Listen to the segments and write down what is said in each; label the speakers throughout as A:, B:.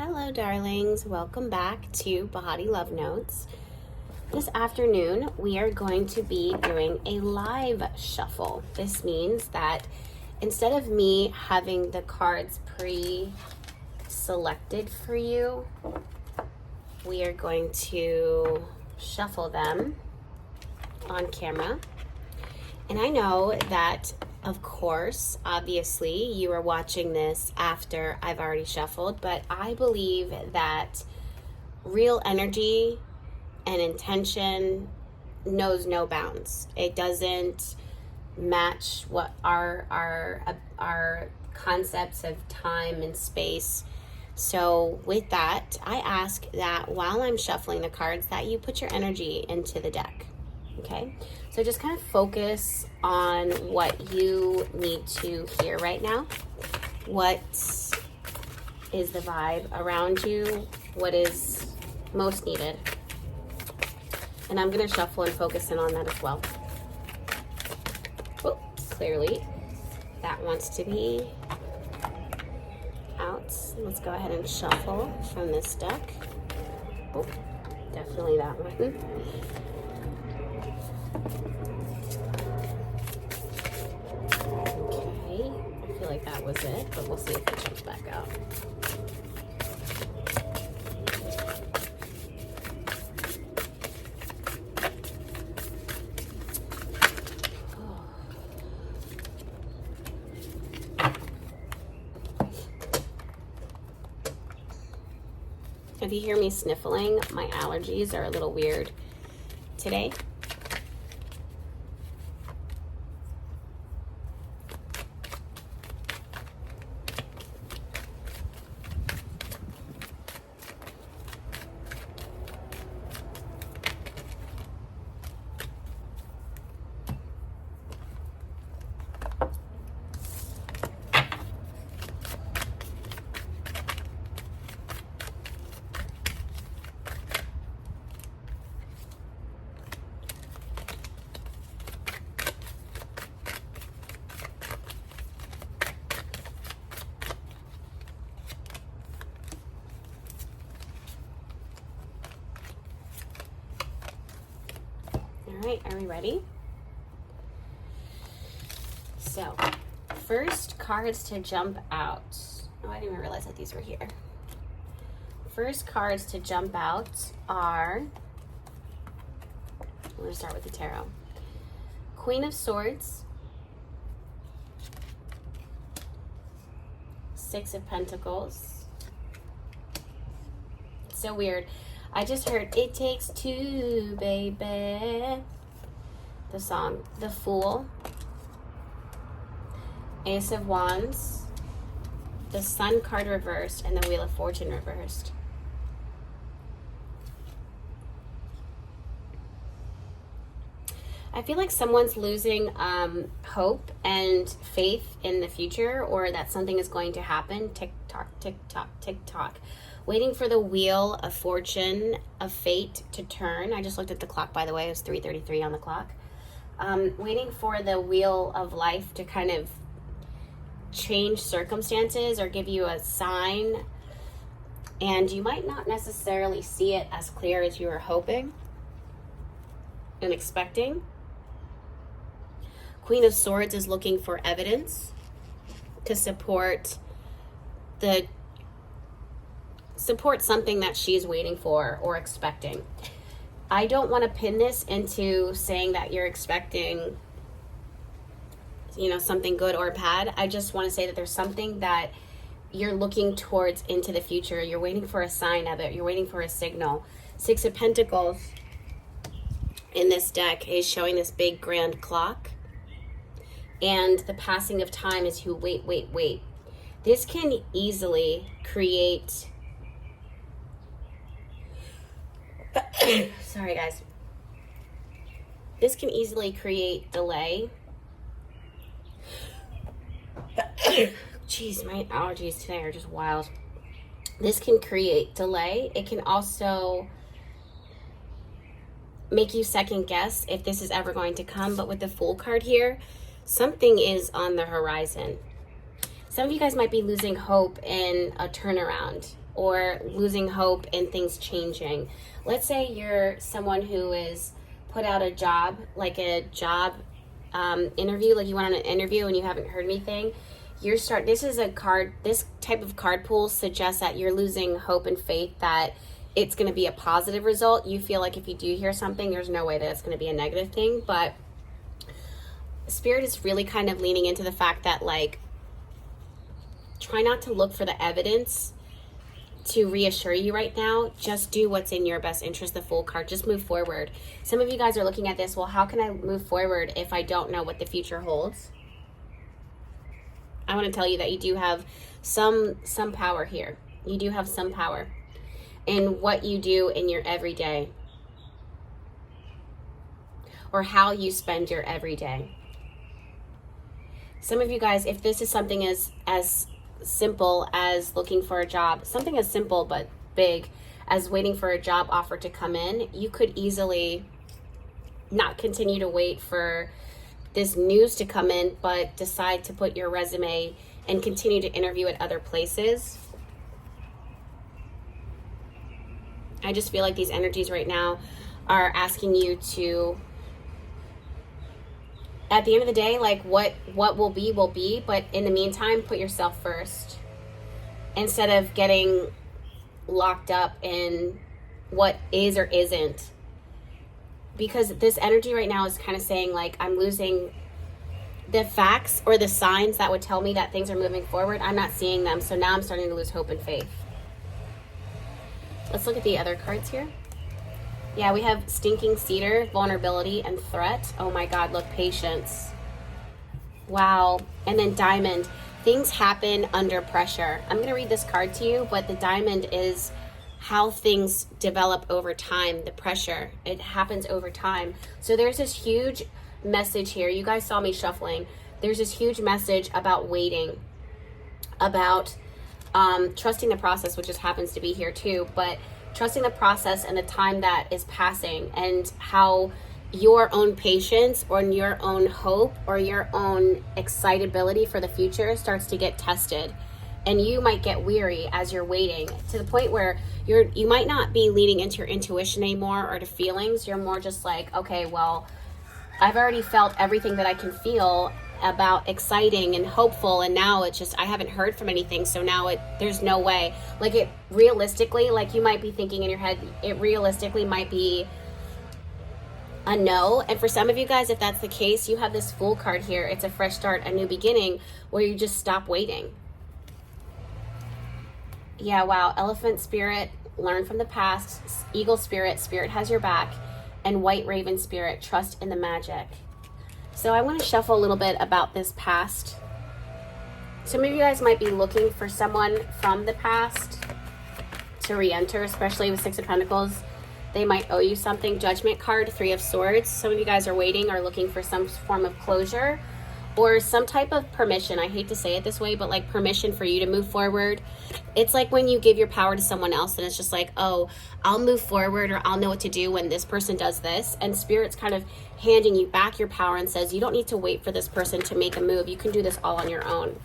A: Hello, darlings. Welcome back to Bahati Love Notes. This afternoon, we are going to be doing a live shuffle. This means that instead of me having the cards pre-selected for you, we are going to shuffle them on camera. And I know that, of course, obviously, you are watching this after I've already shuffled, but I believe that real energy and intention knows no bounds. It doesn't match what our concepts of time and space. So with that, I ask that while I'm shuffling the cards that you put your energy into the deck. Okay, so just kind of focus on what you need to hear right now. What is the vibe around you? What is most needed? And I'm going to shuffle and focus in on that as well. Oh, clearly that wants to be out. Let's go ahead and shuffle from this deck. Oh, definitely that one. Okay, I feel like that was it, but we'll see if it comes back out. If you hear me sniffling, my allergies are a little weird today. All right, are we ready? So, first cards to jump out. Oh, I didn't even realize that these were here. First cards to jump out are, I'm going to start with the tarot. Queen of Swords, Six of Pentacles. It's so weird. I just heard It Takes Two, baby. The song. The Fool. Ace of Wands. The Sun card reversed and the Wheel of Fortune reversed. I feel like someone's losing hope and faith in the future, or that something is going to happen. Tick tock, tick tock, tick tock. Waiting for the Wheel of Fortune, of fate to turn. I just looked at the clock, by the way. It was 3:33 on the clock. Waiting for the Wheel of Life to kind of change circumstances or give you a sign. And you might not necessarily see it as clear as you were hoping and expecting. Queen of Swords is looking for evidence to support something that she's waiting for or expecting. I don't want to pin this into saying that you're expecting, something good or bad. I just want to say that there's something that you're looking towards into the future. You're waiting for a sign of it. You're waiting for a signal. Six of Pentacles in this deck is showing this big grand clock. And the passing of time is who wait. This can easily create sorry guys. This can easily create delay. Jeez, my allergies today are just wild. This can create delay. It can also make you second guess if this is ever going to come. But with the Fool card here, something is on the horizon. Some of you guys might be losing hope in a turnaround or losing hope in things changing. Let's say you're someone who is put out a job, like a job interview, like you went on an interview and you haven't heard anything. This type of card pool suggests that you're losing hope and faith that it's going to be a positive result. You feel like if you do hear something, there's no way that it's going to be a negative thing. But Spirit is really kind of leaning into the fact that, like, try not to look for the evidence to reassure you right now. Just do what's in your best interest, the Fool card. Just move forward. Some of you guys are looking at this, well, how can I move forward if I don't know what the future holds? I want to tell you that you do have some power here. You do have some power in what you do in your everyday, or how you spend your everyday. Some of you guys, if this is something as simple as looking for a job, something as simple but big as waiting for a job offer to come in, you could easily not continue to wait for this news to come in, but decide to put your resume and continue to interview at other places. I just feel like these energies right now are asking you to, at the end of the day, like, what will be, but in the meantime, put yourself first instead of getting locked up in what is or isn't. Because this energy right now is kind of saying, like, I'm losing the facts or the signs that would tell me that things are moving forward. I'm not seeing them, so now I'm starting to lose hope and faith. Let's look at the other cards here. Yeah, we have Stinking Cedar, Vulnerability, and Threat. Oh my God, look, Patience. Wow. And then Diamond. Things happen under pressure. I'm going to read this card to you, but the Diamond is how things develop over time, the pressure. It happens over time. So there's this huge message here. You guys saw me shuffling. There's this huge message about waiting, about trusting the process, which just happens to be here too, but trusting the process and the time that is passing, and how your own patience or your own hope or your own excitability for the future starts to get tested. And you might get weary as you're waiting, to the point where you might not be leaning into your intuition anymore or to feelings. You're more just like, okay, well, I've already felt everything that I can feel about exciting and hopeful, and now it's just, I haven't heard from anything, so now there's no way. Like, it realistically, like, you might be thinking in your head, it realistically might be a no. And for some of you guys, if that's the case, you have this Fool card here. It's a fresh start, a new beginning, where you just stop waiting. Yeah, wow. Elephant Spirit, learn from the past. Eagle Spirit, Spirit has your back. And White Raven Spirit, trust in the magic. So I want to shuffle a little bit about this past. Some of you guys might be looking for someone from the past to re-enter, especially with Six of Pentacles. They might owe you something. Judgment card, Three of Swords. Some of you guys are waiting or looking for some form of closure or some type of permission. I hate to say it this way, but like permission for you to move forward. It's like when you give your power to someone else and it's just like, oh, I'll move forward, or I'll know what to do when this person does this. And Spirit's kind of handing you back your power and says, you don't need to wait for this person to make a move. You can do this all on your own.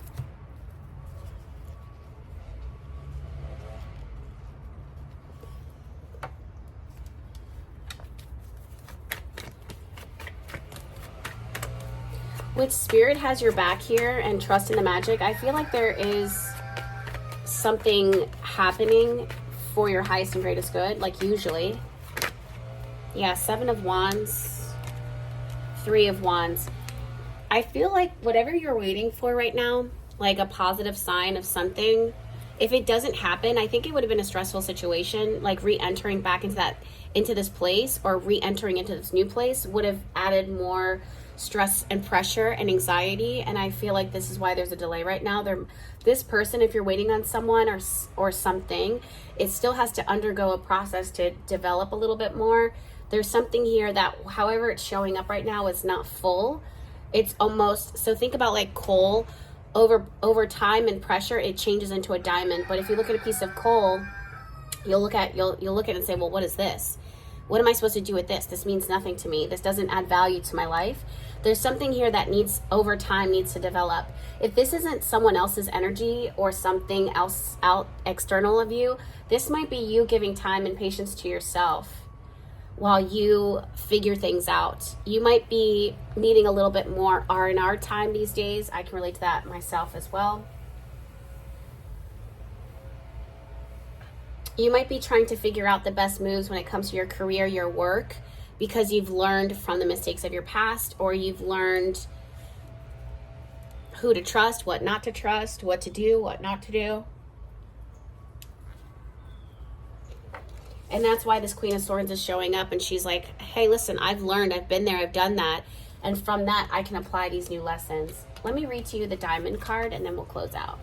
A: With Spirit has your back here and trust in the magic, I feel like there is something happening for your highest and greatest good, like usually. Yeah, Seven of Wands, Three of Wands. I feel like whatever you're waiting for right now, like a positive sign of something, if it doesn't happen, I think it would have been a stressful situation. Like re-entering back into this place, or re-entering into this new place would have added more stress and pressure and anxiety. And I feel like this is why there's a delay right now. This person, if you're waiting on someone or something, it still has to undergo a process to develop a little bit more. There's something here that, however it's showing up right now, is not full. It's almost, so think about like coal. Over time and pressure, it changes into a diamond. But if you look at a piece of coal, you'll look at it and say, well, what is this? What am I supposed to do with this? This means nothing to me. This doesn't add value to my life. There's something here that needs, over time, needs to develop. If this isn't someone else's energy or something else out external of you, this might be you giving time and patience to yourself while you figure things out. You might be needing a little bit more R&R time these days. I can relate to that myself as well. You might be trying to figure out the best moves when it comes to your career, your work, because you've learned from the mistakes of your past, or you've learned who to trust, what not to trust, what to do, what not to do. And that's why this Queen of Swords is showing up, and she's like, hey, listen, I've learned, I've been there, I've done that, and from that I can apply these new lessons. Let me read to you the Diamond card, and then we'll close out.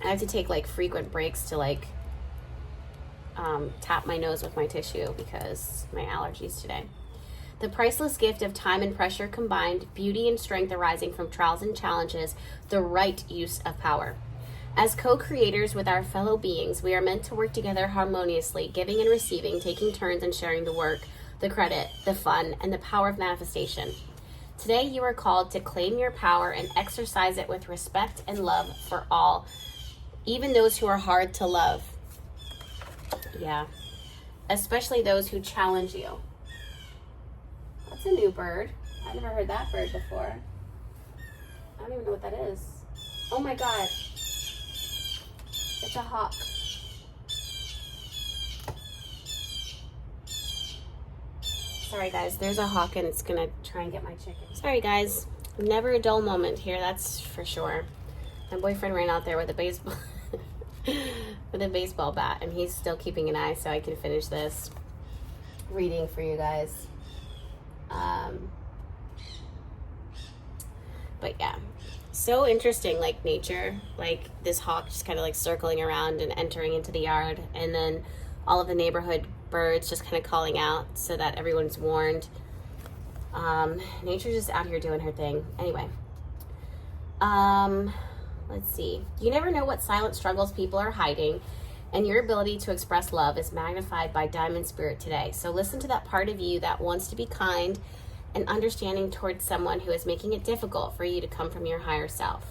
A: I have to take like frequent breaks to like tap my nose with my tissue because my allergies today. The priceless gift of time and pressure combined, beauty and strength arising from trials and challenges, the right use of power. As co-creators with our fellow beings, we are meant to work together harmoniously, giving and receiving, taking turns and sharing the work, the credit, the fun, and the power of manifestation. Today you are called to claim your power and exercise it with respect and love for all, even those who are hard to love. Yeah. Especially those who challenge you. That's a new bird. I've never heard that bird before. I don't even know what that is. Oh my God. It's a hawk. Sorry guys, there's a hawk and it's gonna try and get my chicken. Sorry guys. Never a dull moment here, that's for sure. My boyfriend ran out there with a baseball with a baseball bat, and he's still keeping an eye so I can finish this reading for you guys. But yeah, so interesting, like nature, like this hawk just kind of like circling around and entering into the yard, and then all of the neighborhood birds just kind of calling out so that everyone's warned. Nature's just out here doing her thing. Anyway, let's see. You never know what silent struggles people are hiding, and your ability to express love is magnified by Diamond Spirit today. So listen to that part of you that wants to be kind and understanding towards someone who is making it difficult for you to come from your higher self.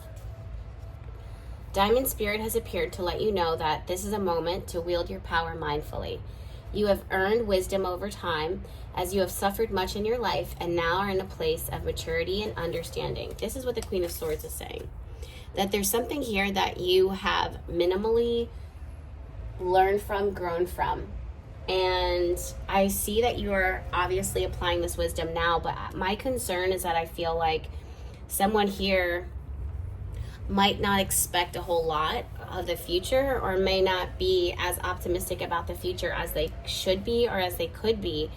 A: Diamond Spirit has appeared to let you know that this is a moment to wield your power mindfully. You have earned wisdom over time as you have suffered much in your life and now are in a place of maturity and understanding. This is what the Queen of Swords is saying. That there's something here that you have minimally learned from, grown from. And I see that you are obviously applying this wisdom now, but my concern is that I feel like someone here might not expect a whole lot of the future, or may not be as optimistic about the future as they should be or as they could be.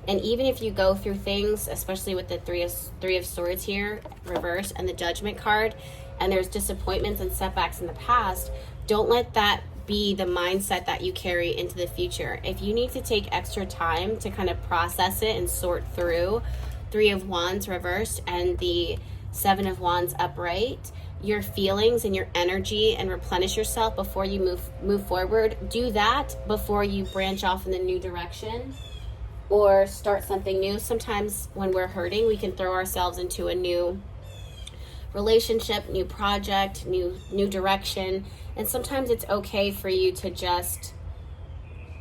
A: And even if you go through things, especially with the three of Swords here, reversed, and the Judgment card, and there's disappointments and setbacks in the past, don't let that be the mindset that you carry into the future. If you need to take extra time to kind of process it and sort through Three of Wands reversed and the Seven of Wands upright, your feelings and your energy, and replenish yourself before you move forward. Do that before you branch off in the new direction or start something new. Sometimes when we're hurting, we can throw ourselves into a new relationship, new project, new direction. And sometimes it's okay for you to just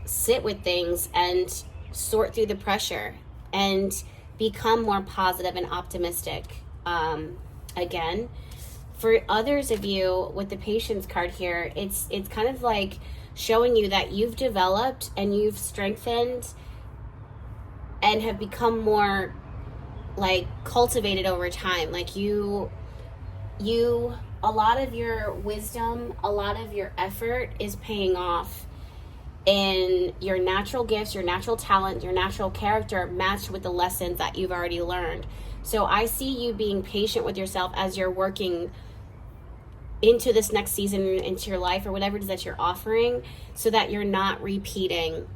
A: sit with things and sort through the pressure and become more positive and optimistic. Again, for others of you with the Patience card here, it's kind of like showing you that you've developed and you've strengthened and have become more like cultivated over time. Like you a lot of your wisdom, a lot of your effort is paying off in your natural gifts, your natural talent, your natural character matched with the lessons that you've already learned. So I see you being patient with yourself as you're working into this next season, into your life, or whatever it is that you're offering, so that you're not repeating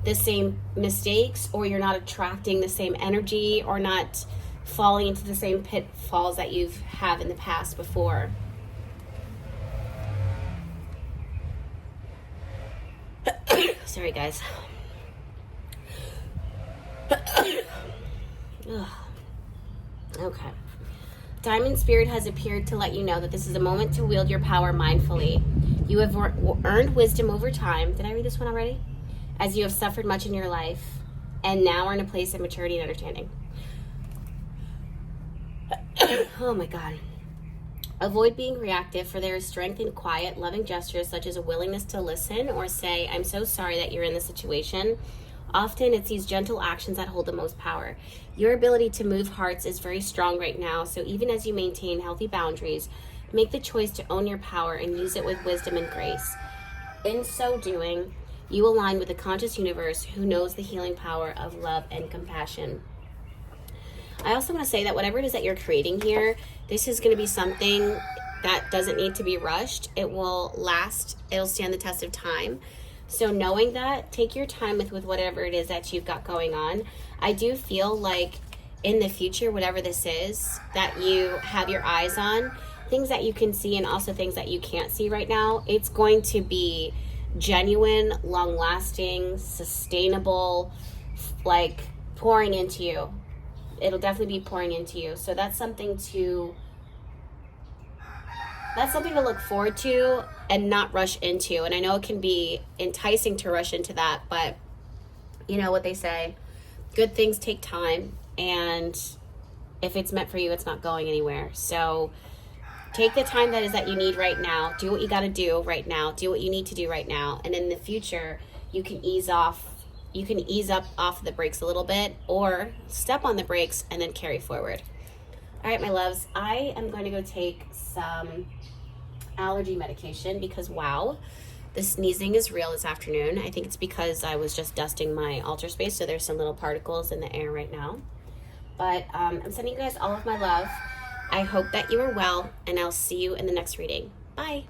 A: the same mistakes, or you're not attracting the same energy, or not falling into the same pitfalls that you've had in the past before. Sorry, guys. Okay. Diamond Spirit has appeared to let you know that this is a moment to wield your power mindfully. You have earned wisdom over time. Did I read this one already? As you have suffered much in your life, and now are in a place of maturity and understanding. Oh my God. Avoid being reactive, for there is strength in quiet, loving gestures such as a willingness to listen or say, I'm so sorry that you're in this situation. Often it's these gentle actions that hold the most power. Your ability to move hearts is very strong right now, so even as you maintain healthy boundaries, make the choice to own your power and use it with wisdom and grace. In so doing, you align with the conscious universe who knows the healing power of love and compassion. I also want to say that whatever it is that you're creating here, this is going to be something that doesn't need to be rushed. It will last. It'll stand the test of time. So knowing that, take your time with whatever it is that you've got going on. I do feel like in the future, whatever this is that you have your eyes on, things that you can see and also things that you can't see right now, it's going to be genuine, long-lasting, sustainable, like pouring into you. It'll definitely be pouring into you. So that's something to look forward to and not rush into. And I know it can be enticing to rush into that, but you know what they say, good things take time, and if it's meant for you, it's not going anywhere. So take the time that you need right now. Do what you got to do right now. Do what you need to do right now. And in the future, you can ease up off the brakes a little bit, or step on the brakes and then carry forward. All right, my loves, I am going to go take some allergy medication because, wow, the sneezing is real this afternoon. I think it's because I was just dusting my altar space, so there's some little particles in the air right now. But I'm sending you guys all of my love. I hope that you are well, and I'll see you in the next reading. Bye.